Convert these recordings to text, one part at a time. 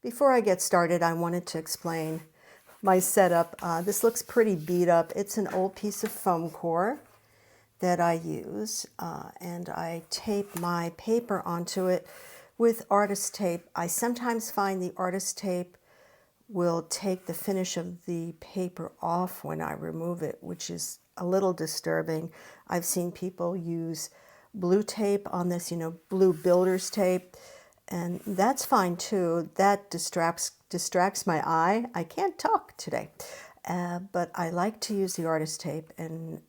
Before I get started, I wanted to explain my setup. This looks pretty beat up. It's an old piece of foam core that I use, and I tape my paper onto it with artist tape. I sometimes find the artist tape will take the finish of the paper off when I remove it, which is a little disturbing. I've seen people use blue tape on this, blue builder's tape, and that's fine too. That distracts my eye. I can't talk today, but I like to use the artist tape and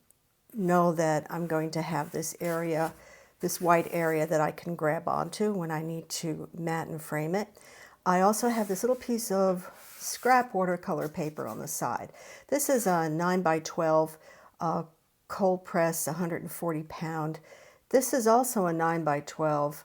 know that I'm going to have this area, this white area that I can grab onto when I need to matte and frame it. I also have this little piece of scrap watercolor paper on the side. This is a 9x12 cold press, 140 pound. This is also a 9x12.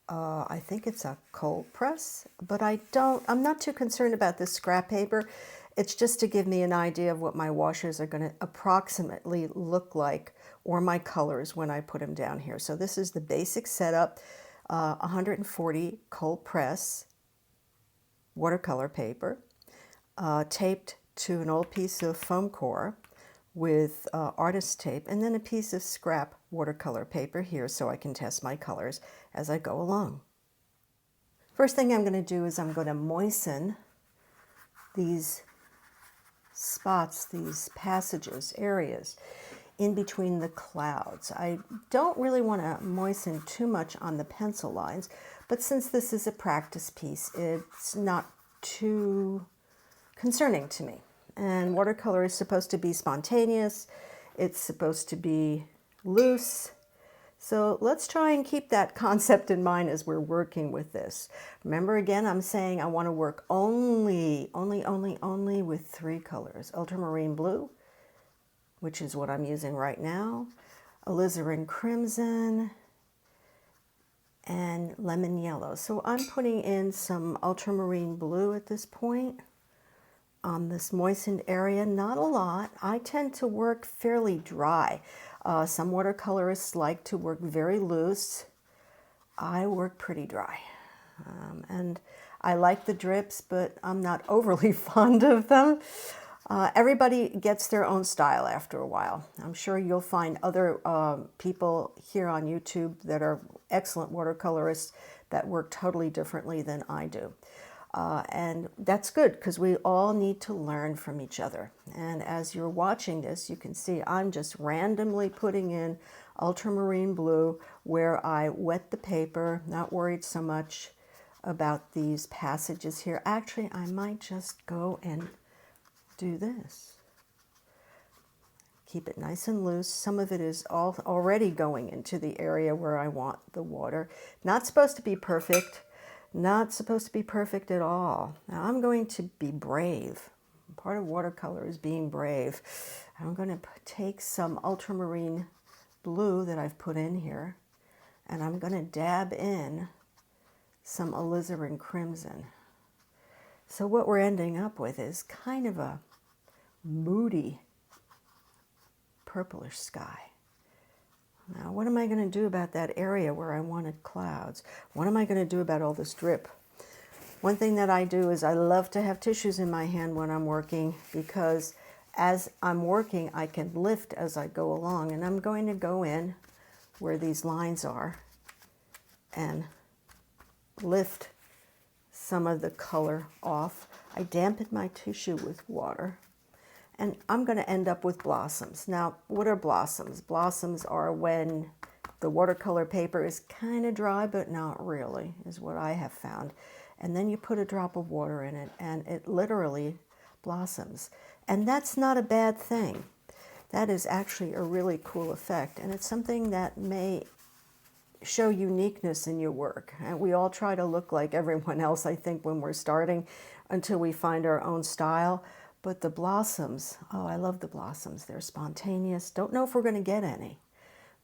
I think it's a cold press, but I'm not too concerned about this scrap paper. It's just to give me an idea of what my washes are going to approximately look like, or my colors when I put them down here. So this is the basic setup, 140 cold press watercolor paper, taped to an old piece of foam core with artist tape, and then a piece of scrap watercolor paper here so I can test my colors as I go along. First thing I'm going to do is I'm going to moisten these spots, these passages, areas in between the clouds. I don't really want to moisten too much on the pencil lines, but since this is a practice piece, it's not too concerning to me. And watercolor is supposed to be spontaneous. It's supposed to be loose. So let's try and keep that concept in mind as we're working with this. Remember, again, I'm saying I want to work only with three colors. Ultramarine blue, which is what I'm using right now, alizarin crimson, and lemon yellow. So I'm putting in some ultramarine blue at this point on this moistened area, not a lot. I tend to work fairly dry. Some watercolorists like to work very loose. I work pretty dry. And I like the drips, but I'm not overly fond of them. Everybody gets their own style after a while. I'm sure you'll find other people here on YouTube that are excellent watercolorists that work totally differently than I do. And that's good because we all need to learn from each other. And as you're watching this, you can see I'm just randomly putting in ultramarine blue where I wet the paper, not worried so much about these passages here. Actually, I might just go and do this. Keep it nice and loose. Some of it is already going into the area where I want the water. Not supposed to be perfect. Not supposed to be perfect at all. Now I'm going to be brave. Part of watercolor is being brave. I'm going to take some ultramarine blue that I've put in here, and I'm going to dab in some alizarin crimson. So what we're ending up with is kind of a moody purplish sky. Now, what am I going to do about that area where I wanted clouds? What am I going to do about all this drip? One thing that I do is I love to have tissues in my hand when I'm working, because as I'm working, I can lift as I go along. And I'm going to go in where these lines are and lift some of the color off. I dampen my tissue with water. And I'm going to end up with blossoms. Now, what are blossoms? Blossoms are when the watercolor paper is kind of dry, but not really, is what I have found. And then you put a drop of water in it, and it literally blossoms. And that's not a bad thing. That is actually a really cool effect. And it's something that may show uniqueness in your work. And we all try to look like everyone else, I think, when we're starting, until we find our own style. But the blossoms, oh, I love the blossoms. They're spontaneous. Don't know if we're going to get any.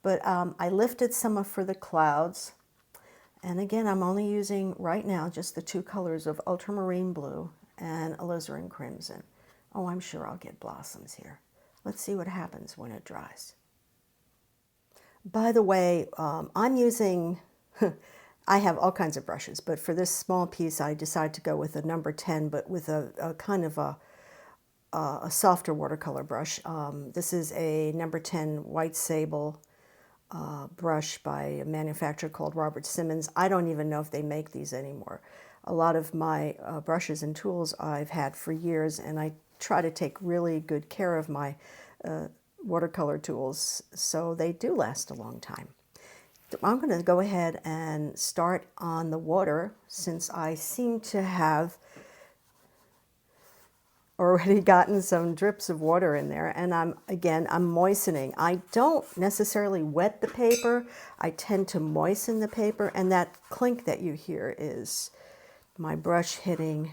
But I lifted some for the clouds. And again, I'm only using right now just the two colors of ultramarine blue and alizarin crimson. Oh, I'm sure I'll get blossoms here. Let's see what happens when it dries. By the way, I'm using I have all kinds of brushes, but for this small piece, I decided to go with a number 10, but with a kind of a softer watercolor brush. This is a number 10 white sable brush by a manufacturer called Robert Simmons. I don't even know if they make these anymore. A lot of my brushes and tools I've had for years, and I try to take really good care of my watercolor tools so they do last a long time. I'm going to go ahead and start on the water since I seem to have already gotten some drips of water in there, and I'm moistening. I don't necessarily wet the paper. I tend to moisten the paper, and that clink that you hear is my brush hitting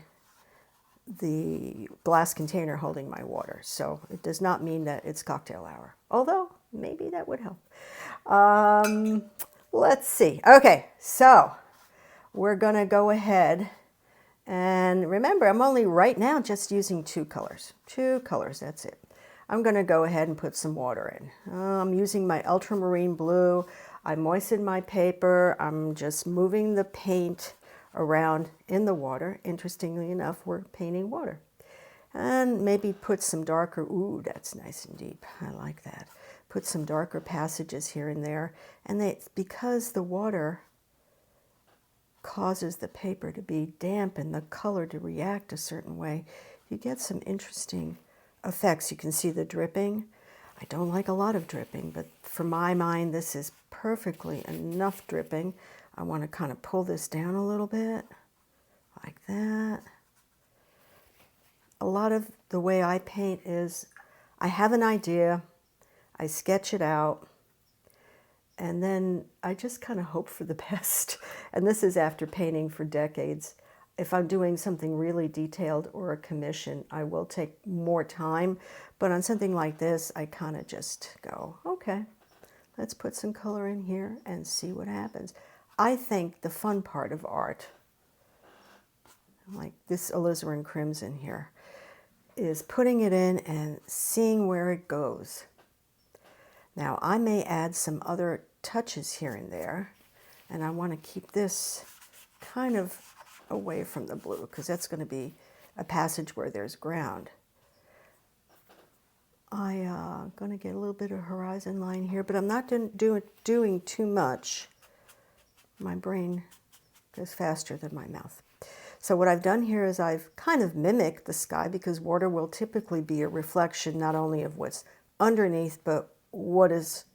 the glass container holding my water. So it does not mean that it's cocktail hour, although maybe that would help. Let's see. Okay, so we're gonna go ahead and remember, I'm only right now just using two colors. Two colors, that's it. I'm gonna go ahead and put some water in. I'm using my ultramarine blue. I moistened my paper. I'm just moving the paint around in the water. Interestingly enough, we're painting water. And maybe put some darker, ooh, that's nice and deep. I like that. Put some darker passages here and there. And it's because the water causes the paper to be damp and the color to react a certain way, you get some interesting effects. You can see the dripping. I don't like a lot of dripping, but for my mind, this is perfectly enough dripping. I want to kind of pull this down a little bit, like that. A lot of the way I paint is I have an idea, I sketch it out, and then I just kind of hope for the best. And this is after painting for decades. If I'm doing something really detailed or a commission, I will take more time. But on something like this, I kind of just go, okay, let's put some color in here and see what happens. I think the fun part of art, like this alizarin crimson here, is putting it in and seeing where it goes. Now, I may add some other touches here and there, and I want to keep this kind of away from the blue because that's going to be a passage where there's ground. I'm going to get a little bit of horizon line here, but I'm not doing too much. My brain goes faster than my mouth. So what I've done here is I've kind of mimicked the sky because water will typically be a reflection not only of what's underneath, but what is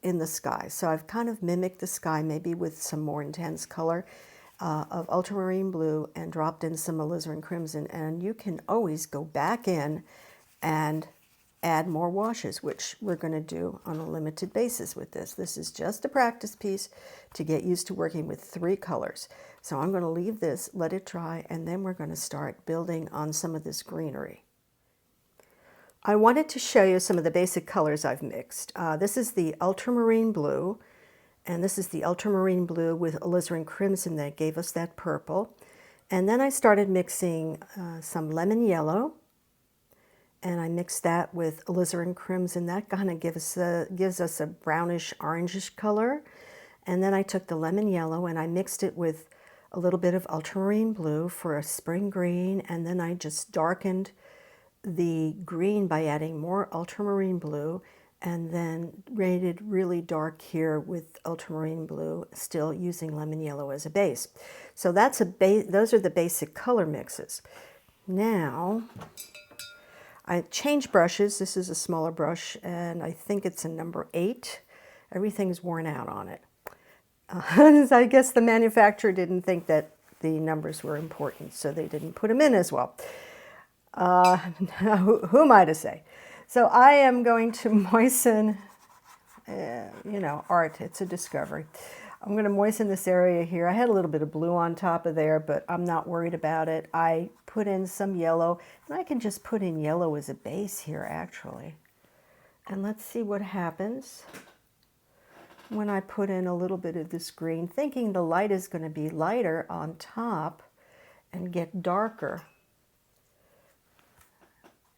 in the sky. So I've kind of mimicked the sky, maybe with some more intense color of ultramarine blue, and dropped in some alizarin crimson. And you can always go back in and add more washes, which we're going to do on a limited basis with this. This is just a practice piece to get used to working with three colors. So I'm going to leave this, let it dry, and then we're going to start building on some of this greenery. I wanted to show you some of the basic colors I've mixed. This is the ultramarine blue, and this is the ultramarine blue with alizarin crimson that gave us that purple. And then I started mixing some lemon yellow, and I mixed that with alizarin crimson. That kind of gives us a brownish orangish color. And then I took the lemon yellow and I mixed it with a little bit of ultramarine blue for a spring green, and then I just darkened the green by adding more ultramarine blue, and then rated really dark here with ultramarine blue, still using lemon yellow as a base. So that's those are the basic color mixes. Now, I changed brushes. This is a smaller brush, and I think it's a number 8. Everything's worn out on it. I guess the manufacturer didn't think that the numbers were important, so they didn't put them in as well. Who am I to say? So I am going to moisten, you know, art, it's a discovery. I'm going to moisten this area here. I had a little bit of blue on top of there, but I'm not worried about it. I put in some yellow, and I can just put in yellow as a base here, actually. And let's see what happens when I put in a little bit of this green, thinking the light is going to be lighter on top and get darker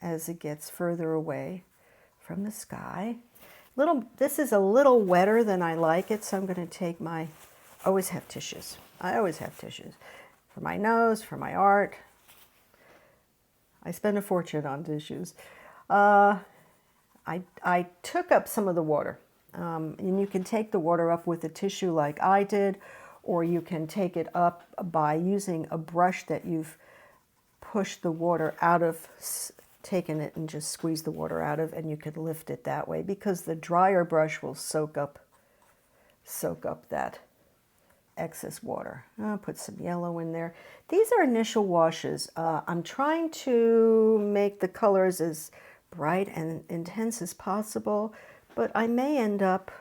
as it gets further away from the sky. This is a little wetter than I like it, so I'm going to take my always have tissues. I always have tissues. For my nose, for my art. I spend a fortune on tissues. I took up some of the water. And you can take the water up with a tissue like I did, or you can take it up by using a brush that you've pushed the water out of, taken it and just squeezed the water out of, and you could lift it that way because the drier brush will soak up that excess water. I'll put some yellow in there. These are initial washes. I'm trying to make the colors as bright and intense as possible, but I may end up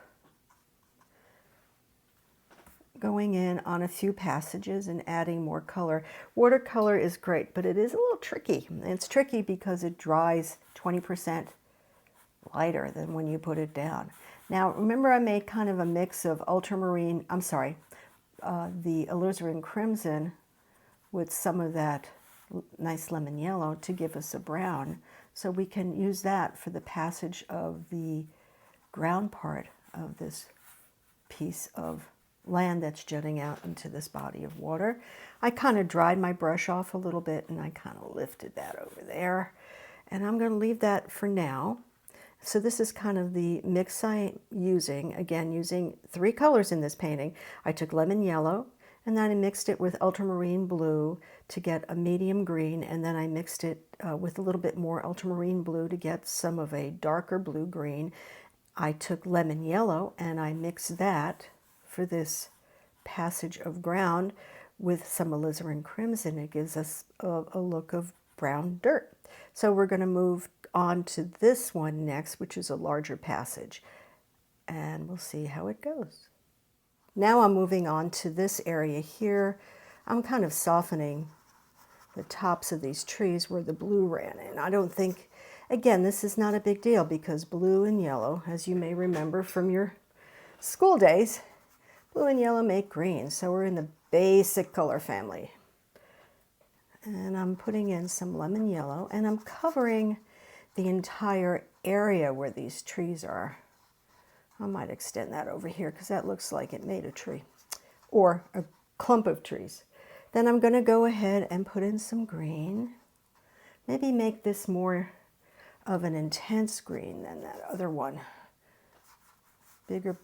going in on a few passages and adding more color. Watercolor is great, but it is a little tricky. It's tricky because it dries 20% lighter than when you put it down. Now, remember I made kind of a mix of ultramarine, the alizarin crimson with some of that nice lemon yellow to give us a brown. So we can use that for the passage of the ground part of this piece of land that's jutting out into this body of water. I kind of dried my brush off a little bit and I kind of lifted that over there. And I'm going to leave that for now. So this is kind of the mix I'm using, again, using 3 colors in this painting. I took lemon yellow, and then I mixed it with ultramarine blue to get a medium green, and then I mixed it with a little bit more ultramarine blue to get some of a darker blue-green. I took lemon yellow, and I mixed that for this passage of ground with some alizarin crimson. It gives us a look of brown dirt. So we're going to move on to this one next, which is a larger passage, and we'll see how it goes. Now I'm moving on to this area here. I'm kind of softening the tops of these trees where the blue ran in. I don't think, again, this is not a big deal because blue and yellow, as you may remember from your school days, blue and yellow make green, so we're in the basic color family. And I'm putting in some lemon yellow, and I'm covering the entire area where these trees are. I might extend that over here because that looks like it made a tree or a clump of trees. Then I'm going to go ahead and put in some green. Maybe make this more of an intense green than that other one. Bigger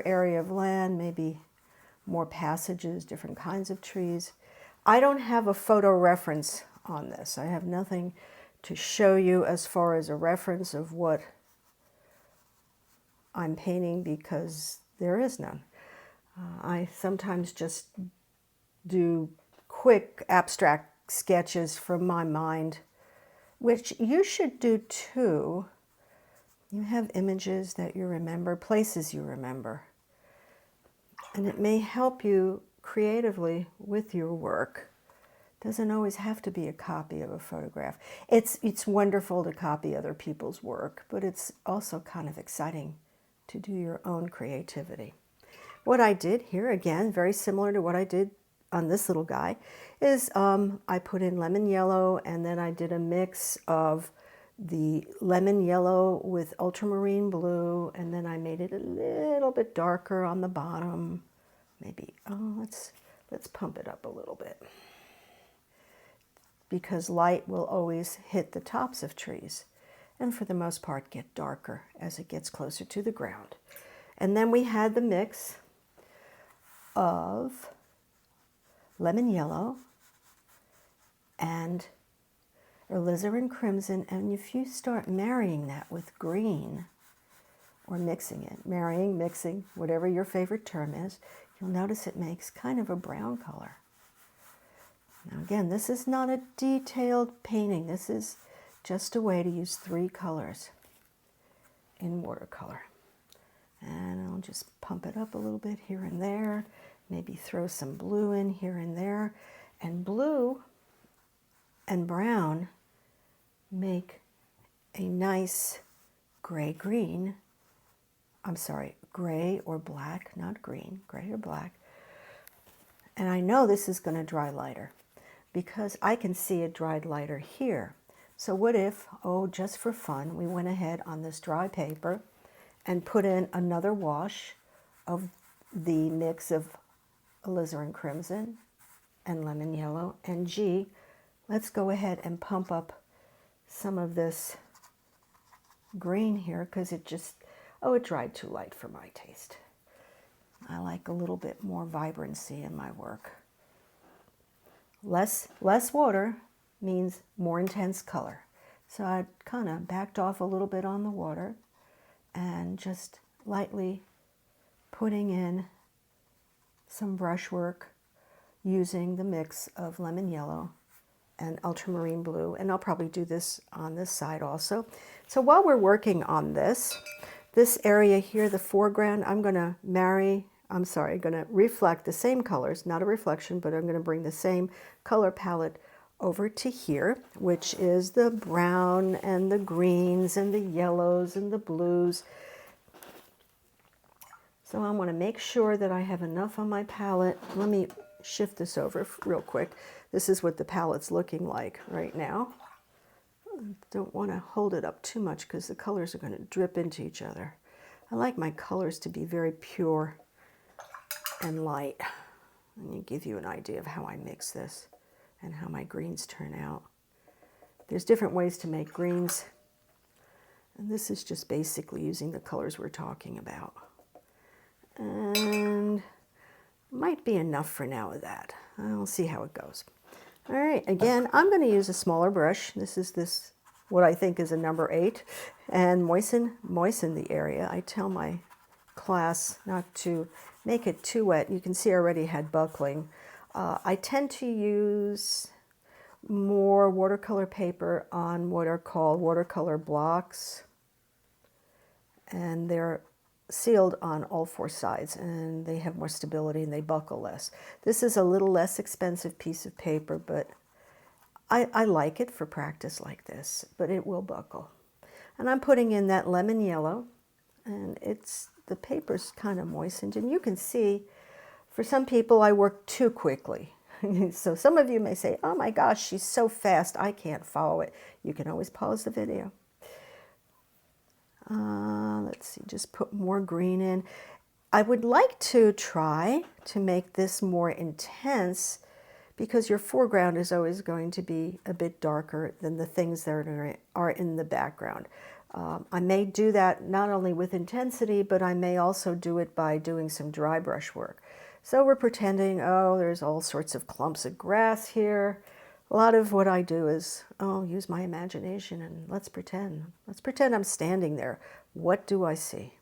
area of land, maybe more passages, different kinds of trees. I don't have a photo reference on this. I have nothing to show you as far as a reference of what I'm painting because there is none. I sometimes just do quick abstract sketches from my mind, which you should do too. You have images that you remember, places you remember, and it may help you creatively with your work. Doesn't always have to be a copy of a photograph. It's wonderful to copy other people's work, but it's also kind of exciting to do your own creativity. What I did here, again, very similar to what I did on this little guy, is I put in lemon yellow, and then I did a mix of the lemon yellow with ultramarine blue, and then I made it a little bit darker on the bottom. Maybe, let's pump it up a little bit, because light will always hit the tops of trees and for the most part get darker as it gets closer to the ground. And then we had the mix of lemon yellow and alizarin crimson, and if you start marrying that with green, or mixing it, marrying, mixing, whatever your favorite term is, you'll notice it makes kind of a brown color. Now again, this is not a detailed painting. This is just a way to use 3 colors in watercolor. And I'll just pump it up a little bit here and there, maybe throw some blue in here and there. And blue and brown make a nice gray-green, gray or black, not green, gray or black. And I know this is going to dry lighter because I can see it dried lighter here. So what if, just for fun, we went ahead on this dry paper and put in another wash of the mix of alizarin crimson and lemon yellow. And G, let's go ahead and pump up some of this green here because it just, oh, it dried too light for my taste. I like a little bit more vibrancy in my work. Less water means more intense color. So I kind of backed off a little bit on the water and just lightly putting in some brushwork using the mix of lemon yellow and ultramarine blue. And I'll probably do this on this side also. So while we're working on this area here, the foreground, I'm going to reflect the same colors, not a reflection, but I'm going to bring the same color palette over to here, which is the brown and the greens and the yellows and the blues. So I want to make sure that I have enough on my palette. Let me shift this over real quick. This is what the palette's looking like right now. Don't want to hold it up too much because the colors are going to drip into each other. I like my colors to be very pure and light. Let me give you an idea of how I mix this and how my greens turn out. There's different ways to make greens, and this is just basically using the colors we're talking about. And might be enough for now of that. I'll see how it goes. All right, again, I'm going to use a smaller brush. This is what I think is a number 8, and moisten the area. I tell my class not to make it too wet. You can see I already had buckling. I tend to use more watercolor paper on what are called watercolor blocks, and they're sealed on all 4 sides, and they have more stability and they buckle less. This is a little less expensive piece of paper, but I like it for practice like this, but it will buckle. And I'm putting in that lemon yellow, and the paper's kind of moistened, and you can see for some people I work too quickly. So some of you may say, oh my gosh, she's so fast, I can't follow it. You can always pause the video. Let's see, just put more green in. I would like to try to make this more intense because your foreground is always going to be a bit darker than the things that are in the background. I may do that not only with intensity, but I may also do it by doing some dry brush work. So we're pretending, oh, there's all sorts of clumps of grass here. A lot of what I do is, use my imagination and let's pretend. Let's pretend I'm standing there. What do I see?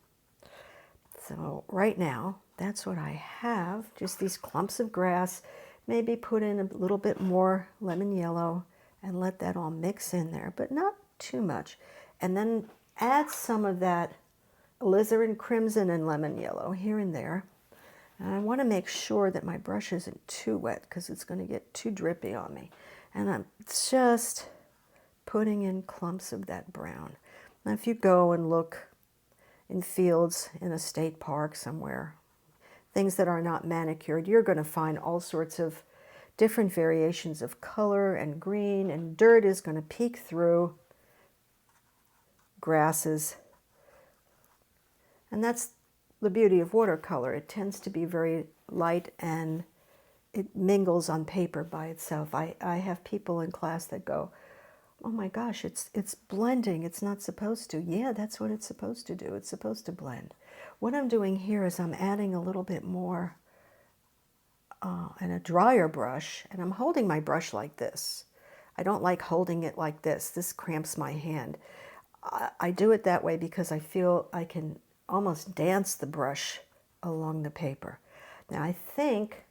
So right now, that's what I have, just these clumps of grass. Maybe put in a little bit more lemon yellow and let that all mix in there, but not too much. And then add some of that alizarin crimson and lemon yellow here and there. And I want to make sure that my brush isn't too wet because it's going to get too drippy on me. And I'm just putting in clumps of that brown. Now, if you go and look in fields in a state park somewhere, things that are not manicured, you're going to find all sorts of different variations of color and green, and dirt is going to peek through grasses. And that's the beauty of watercolor. It tends to be very light and it mingles on paper by itself. I have people in class that go, oh my gosh, it's blending. It's not supposed to. Yeah, that's what it's supposed to do. It's supposed to blend. What I'm doing here is I'm adding a little bit more and a drier brush, and I'm holding my brush like this. I don't like holding it like this. This cramps my hand. I do it that way because I feel I can almost dance the brush along the paper. Now I think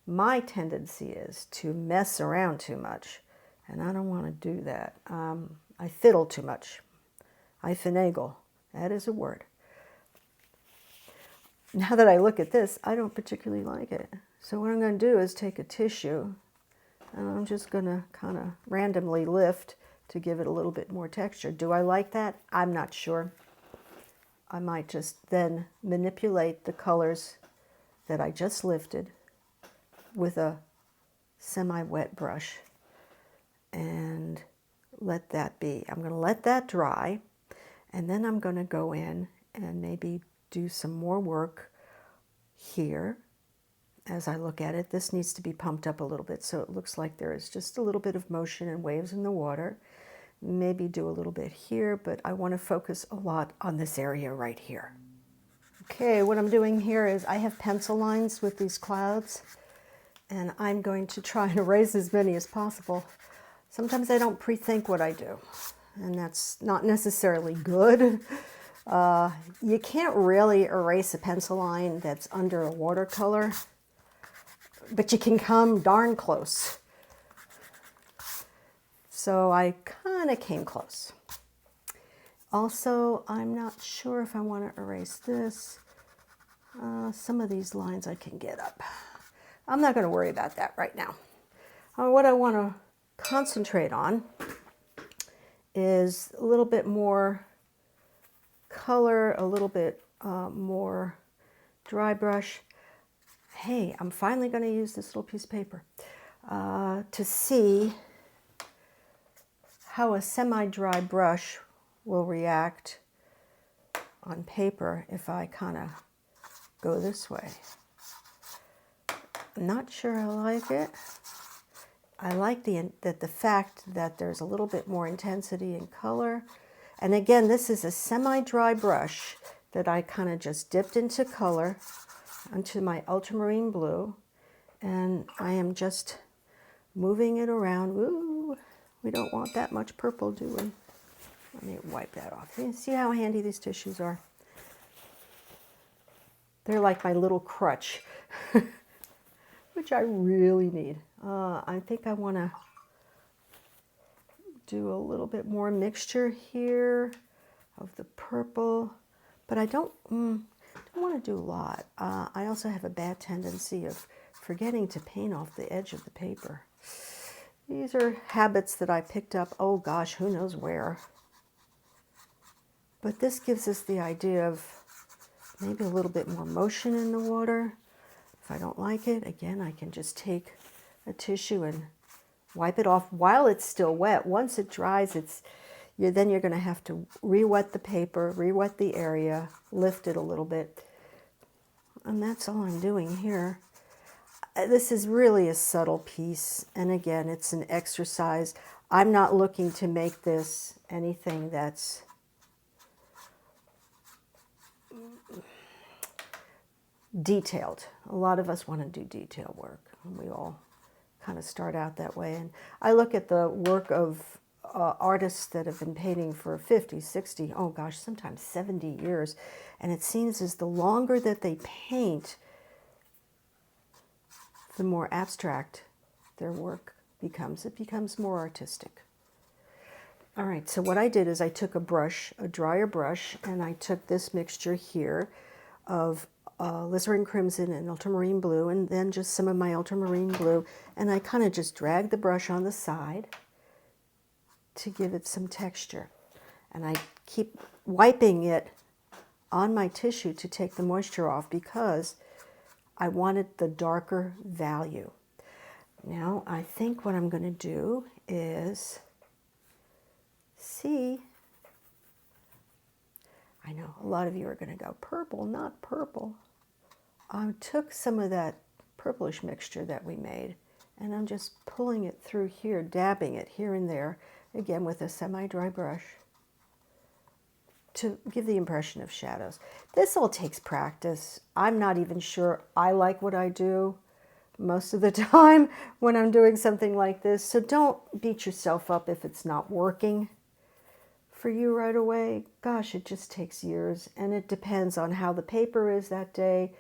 my tendency is to mess around too much, and I don't want to do that. I fiddle too much. I finagle. That is a word. Now that I look at this, I don't particularly like it. So what I'm going to do is take a tissue, and I'm just going to kind of randomly lift to give it a little bit more texture. Do I like that? I'm not sure. I might just then manipulate the colors that I just lifted with a semi-wet brush and let that be. I'm going to let that dry, and then I'm going to go in and maybe do some more work here as I look at it. This needs to be pumped up a little bit so it looks like there is just a little bit of motion and waves in the water. Maybe do a little bit here, but I want to focus a lot on this area right here. Okay, what I'm doing here is I have pencil lines with these clouds, and I'm going to try and erase as many as possible. Sometimes I don't pre-think what I do, and that's not necessarily good. You can't really erase a pencil line that's under a watercolor, but you can come darn close. So I kind of came close. Also, I'm not sure if I want to erase this. Some of these lines I can get up. I'm not going to worry about that right now. What I want to concentrate on is a little bit more color, a little bit more dry brush. Hey, I'm finally going to use this little piece of paper to see how a semi-dry brush will react on paper if I kind of go this way. I'm not sure I like it. I like the fact that there's a little bit more intensity in color. And again, this is a semi-dry brush that I kind of just dipped into color, onto my ultramarine blue, and I am just moving it around. Ooh, we don't want that much purple, do we? Let me wipe that off. See how handy these tissues are? They're like my little crutch, which I really need. I think I want to do a little bit more mixture here of the purple, but I don't want to do a lot. I also have a bad tendency of forgetting to paint off the edge of the paper. These are habits that I picked up, oh gosh, who knows where. But this gives us the idea of maybe a little bit more motion in the water. If I don't like it, again, I can just take a tissue and wipe it off while it's still wet. Once it dries, then you're going to have to re-wet the paper, re-wet the area, lift it a little bit. And that's all I'm doing here. This is really a subtle piece, and again, it's an exercise. I'm not looking to make this anything that's detailed. A lot of us want to do detail work, and we all kind of start out that way. And I look at the work of artists that have been painting for 50, 60, oh gosh, sometimes 70 years, and it seems as the longer that they paint, the more abstract their work becomes. It becomes more artistic. All right, so what I did is I took a brush, a drier brush, and I took this mixture here of alizarin crimson and ultramarine blue, and then just some of my ultramarine blue, and I kind of just dragged the brush on the side to give it some texture. And I keep wiping it on my tissue to take the moisture off because I wanted the darker value. Now, I think what I'm going to do is see. I know a lot of you are going to go, purple, not purple. I took some of that purplish mixture that we made, and I'm just pulling it through here, dabbing it here and there, again with a semi-dry brush, to give the impression of shadows. This all takes practice. I'm not even sure I like what I do most of the time when I'm doing something like this, so don't beat yourself up if it's not working for you right away. Gosh, it just takes years, and it depends on how the paper is that day,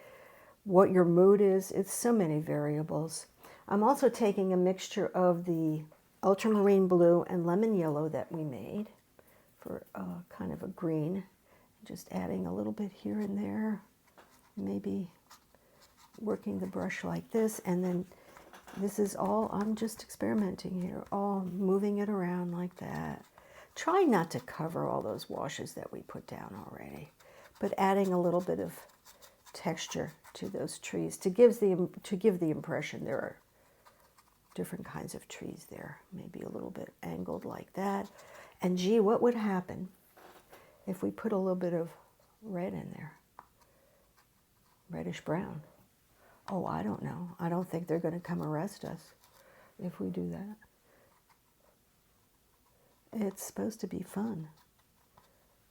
what your mood is. It's so many variables. I'm also taking a mixture of the ultramarine blue and lemon yellow that we made for kind of a green, just adding a little bit here and there, maybe working the brush like this, and then this is all, I'm just experimenting here, all moving it around like that. Try not to cover all those washes that we put down already, but adding a little bit of texture to those trees to give the impression there are different kinds of trees there, maybe a little bit angled like that. And gee, what would happen if we put a little bit of red in there? Reddish brown. Oh, I don't know. I don't think they're going to come arrest us if we do that. It's supposed to be fun.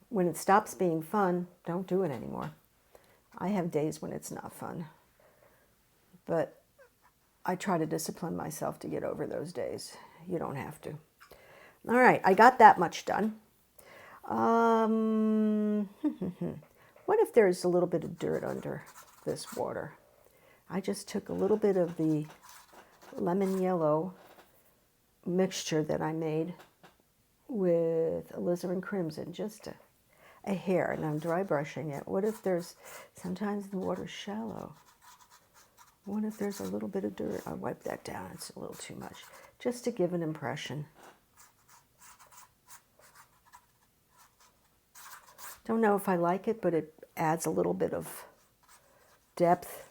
When it stops being fun, don't do it anymore. I have days when it's not fun, but I try to discipline myself to get over those days. You don't have to. All right, I got that much done. What if there's a little bit of dirt under this water? I just took a little bit of the lemon yellow mixture that I made with alizarin crimson, just a hair, and I'm dry brushing it. What if there's, sometimes the water's shallow. What if there's a little bit of dirt? I'll wipe that down, it's a little too much, just to give an impression. Don't know if I like it, but it adds a little bit of depth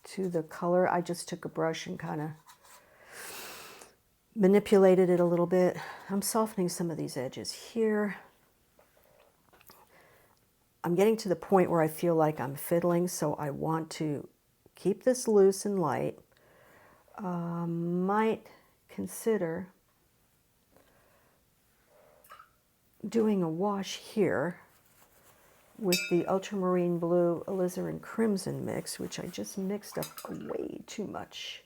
to the color. I just took a brush and kind of manipulated it a little bit. I'm softening some of these edges here. I'm getting to the point where I feel like I'm fiddling, so I want to keep this loose and light. Might consider doing a wash here with the ultramarine blue alizarin crimson mix, which I just mixed up way too much.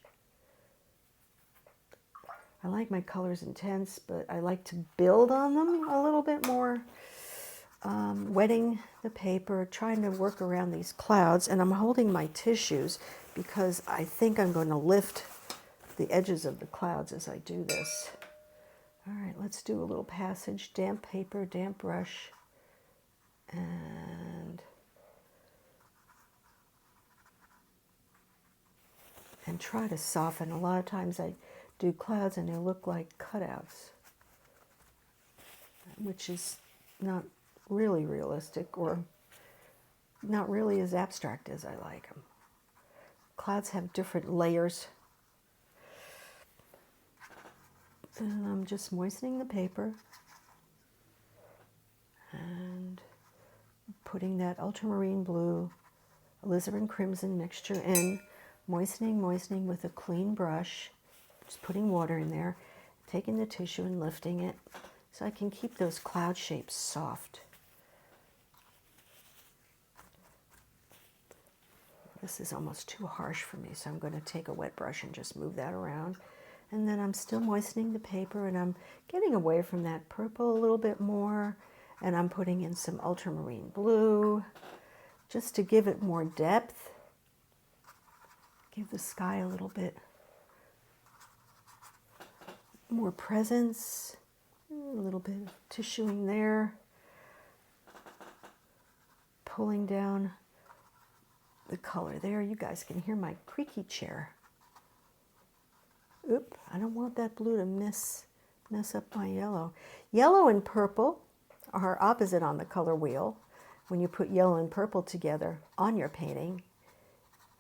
I like my colors intense, but I like to build on them a little bit more. Wetting the paper, trying to work around these clouds, and I'm holding my tissues because I think I'm going to lift the edges of the clouds as I do this. All right, let's do a little passage, damp paper, damp brush, and try to soften. A lot of times I do clouds and they look like cutouts, which is not really realistic or not really as abstract as I like them. Clouds have different layers. And I'm just moistening the paper and putting that ultramarine blue alizarin crimson mixture in, moistening with a clean brush, just putting water in there, taking the tissue and lifting it so I can keep those cloud shapes soft. This is almost too harsh for me, so I'm going to take a wet brush and just move that around. And then I'm still moistening the paper, and I'm getting away from that purple a little bit more, and I'm putting in some ultramarine blue just to give it more depth, give the sky a little bit more presence, a little bit of tissuing there, pulling down the color there. You guys can hear my creaky chair. Oop, I don't want that blue to mess up my yellow. Yellow and purple are opposite on the color wheel. When you put yellow and purple together on your painting,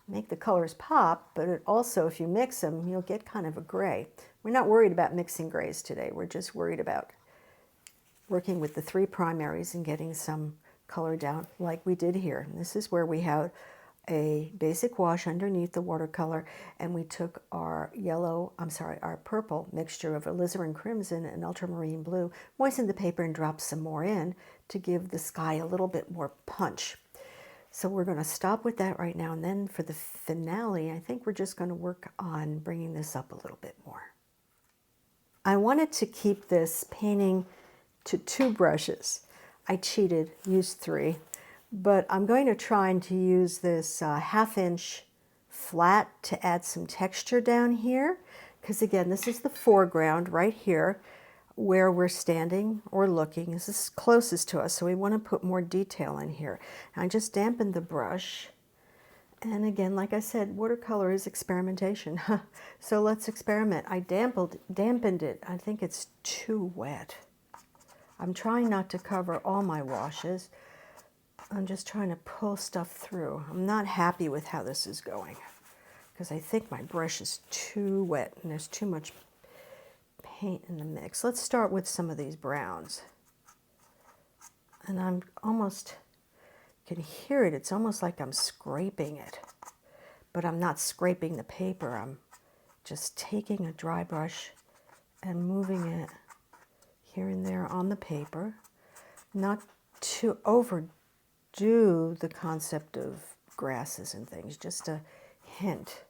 make the colors pop, but it also, if you mix them, you'll get kind of a gray. We're not worried about mixing grays today. We're just worried about working with the three primaries and getting some color down like we did here. And this is where we have a basic wash underneath the watercolor, and we took our our purple mixture of alizarin crimson and ultramarine blue, moistened the paper and dropped some more in to give the sky a little bit more punch. So we're going to stop with that right now, and then for the finale, I think we're just going to work on bringing this up a little bit more. I wanted to keep this painting to 2 brushes. I cheated, used 3. But I'm going to try and to use this 1/2 inch flat to add some texture down here. Because again, this is the foreground right here where we're standing or looking. This is closest to us, so we want to put more detail in here. And I just dampened the brush. And again, like I said, watercolor is experimentation. So let's experiment. I dampened it. I think it's too wet. I'm trying not to cover all my washes. I'm just trying to pull stuff through. I'm not happy with how this is going because I think my brush is too wet and there's too much paint in the mix. Let's start with some of these browns. And I'm almost, you can hear it, it's almost like I'm scraping it. but I'm not scraping the paper. I'm just taking a dry brush and moving it here and there on the paper, not to overdo the concept of grasses and things, just a hint.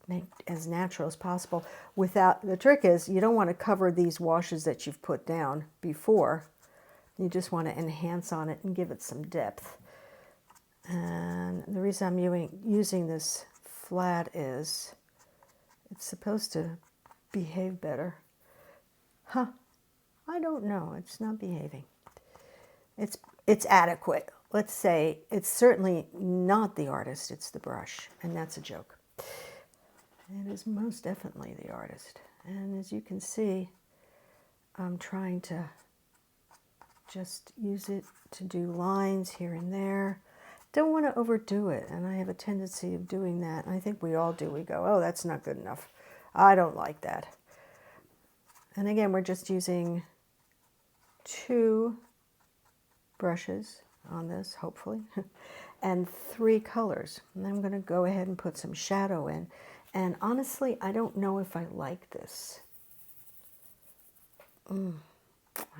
Make as natural as possible. Without, the trick is you don't want to cover these washes that you've put down before. You just want to enhance on it and give it some depth. And the reason I'm using this flat is it's supposed to behave better. Huh, I don't know, it's not behaving. It's adequate. Let's say it's certainly not the artist, it's the brush, and that's a joke. It is most definitely the artist. And as you can see, I'm trying to just use it to do lines here and there. Don't want to overdo it, and I have a tendency of doing that. I think we all do. We go, oh, that's not good enough. I don't like that. And again, we're just using 2 brushes on this, hopefully, and 3 colors. And I'm going to go ahead and put some shadow in. And honestly, I don't know if I like this. I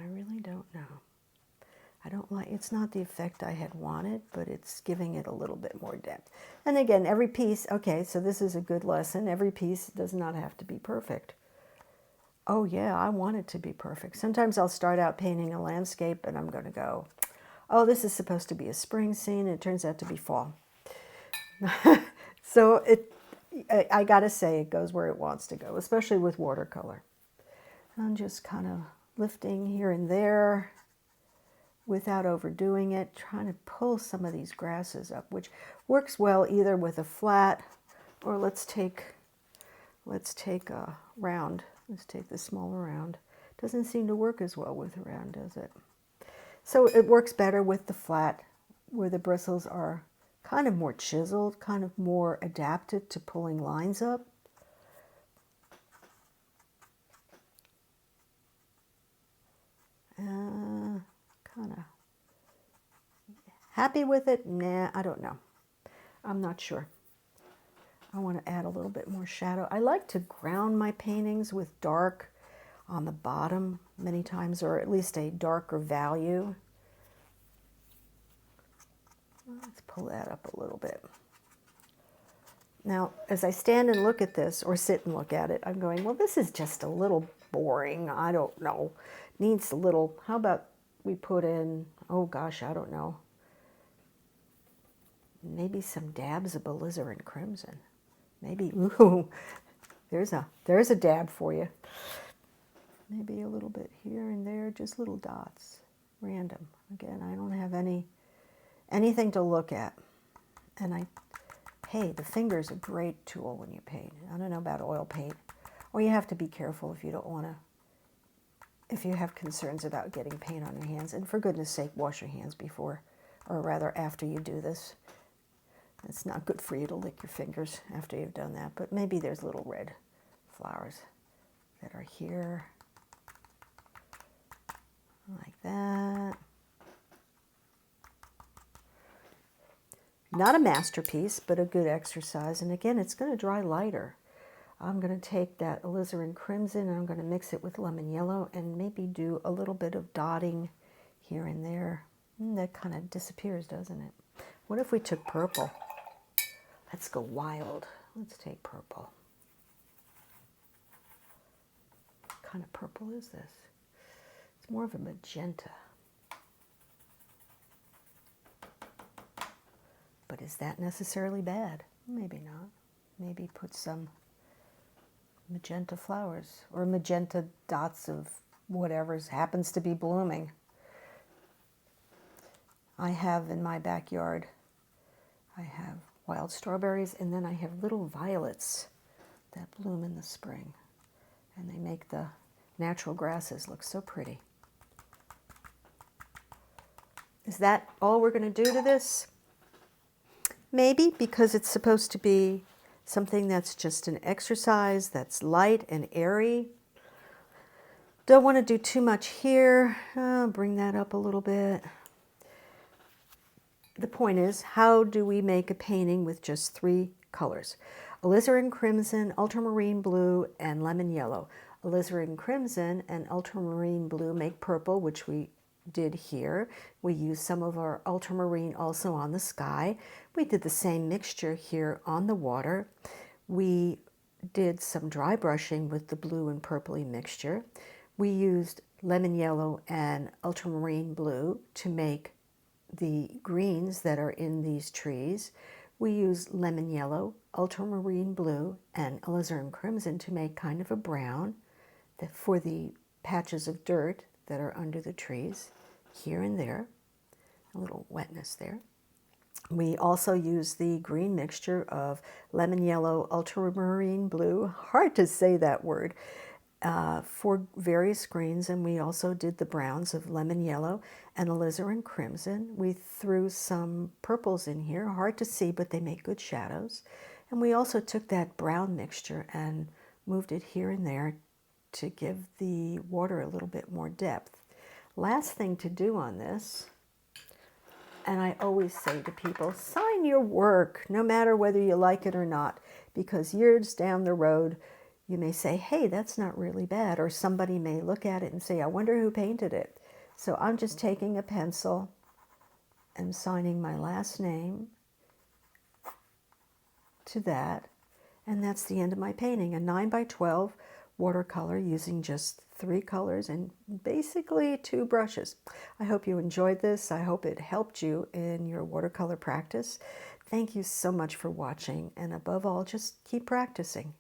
really don't know. I don't like, it's not the effect I had wanted, but it's giving it a little bit more depth. And again, every piece, okay, so this is a good lesson. Every piece does not have to be perfect. Oh yeah, I want it to be perfect. Sometimes I'll start out painting a landscape and I'm going to go, oh, this is supposed to be a spring scene. And it turns out to be fall. So I gotta say, it goes where it wants to go, especially with watercolor. I'm just kind of lifting here and there without overdoing it, trying to pull some of these grasses up, which works well either with a flat or let's take a round. Let's take the smaller round. Doesn't seem to work as well with a round, does it? So it works better with the flat, where the bristles are kind of more chiseled, kind of more adapted to pulling lines up. Kind of happy with it? Nah, I don't know. I'm not sure. I want to add a little bit more shadow. I like to ground my paintings with dark on the bottom many times, or at least a darker value. Let's pull that up a little bit. Now, as I stand and look at this, or sit and look at it, I'm going, well, this is just a little boring. I don't know. Needs a little, how about we put in, oh gosh, I don't know, maybe some dabs of alizarin crimson. Maybe, ooh, there's a dab for you. Maybe a little bit here and there, just little dots, random. Again, I don't have anything to look at. And hey, the finger's a great tool when you paint. I don't know about oil paint. Or you have to be careful if you don't want to, if you have concerns about getting paint on your hands. And for goodness sake, wash your hands before, or rather after you do this. It's not good for you to lick your fingers after you've done that. But maybe there's little red flowers that are here. Like that. Not a masterpiece, but a good exercise. And again, it's going to dry lighter. I'm going to take that alizarin crimson and I'm going to mix it with lemon yellow and maybe do a little bit of dotting here and there. That kind of disappears, doesn't it? What if we took purple? Let's go wild. Let's take purple. What kind of purple is this? It's more of a magenta. But is that necessarily bad? Maybe not. Maybe put some magenta flowers or magenta dots of whatever happens to be blooming. I have in my backyard, I have wild strawberries, and then I have little violets that bloom in the spring. And they make the natural grasses look so pretty. Is that all we're going to do to this? Maybe, because it's supposed to be something that's just an exercise, that's light and airy. Don't want to do too much here. Bring that up a little bit. the point is, how do we make a painting with just 3 colors? Alizarin crimson, ultramarine blue, and lemon yellow. Alizarin crimson and ultramarine blue make purple, which we did here. We used some of our ultramarine also on the sky. We did the same mixture here on the water. We did some dry brushing with the blue and purpley mixture. We used lemon yellow and ultramarine blue to make the greens that are in these trees. We used lemon yellow, ultramarine blue, and alizarin crimson to make kind of a brown for the patches of dirt that are under the trees, here and there, a little wetness there. We also use the green mixture of lemon yellow, ultramarine blue, hard to say that word, for various greens, and we also did the browns of lemon yellow and alizarin crimson. We threw some purples in here, hard to see, but they make good shadows. And we also took that brown mixture and moved it here and there to give the water a little bit more depth. Last thing to do on this, and I always say to people, sign your work, no matter whether you like it or not, because years down the road, you may say, hey, that's not really bad, or somebody may look at it and say, I wonder who painted it. So I'm just taking a pencil and signing my last name to that, and that's the end of my painting, a 9x12 watercolor using just 3 colors and basically 2 brushes. I hope you enjoyed this. I hope it helped you in your watercolor practice. Thank you so much for watching, and above all, just keep practicing.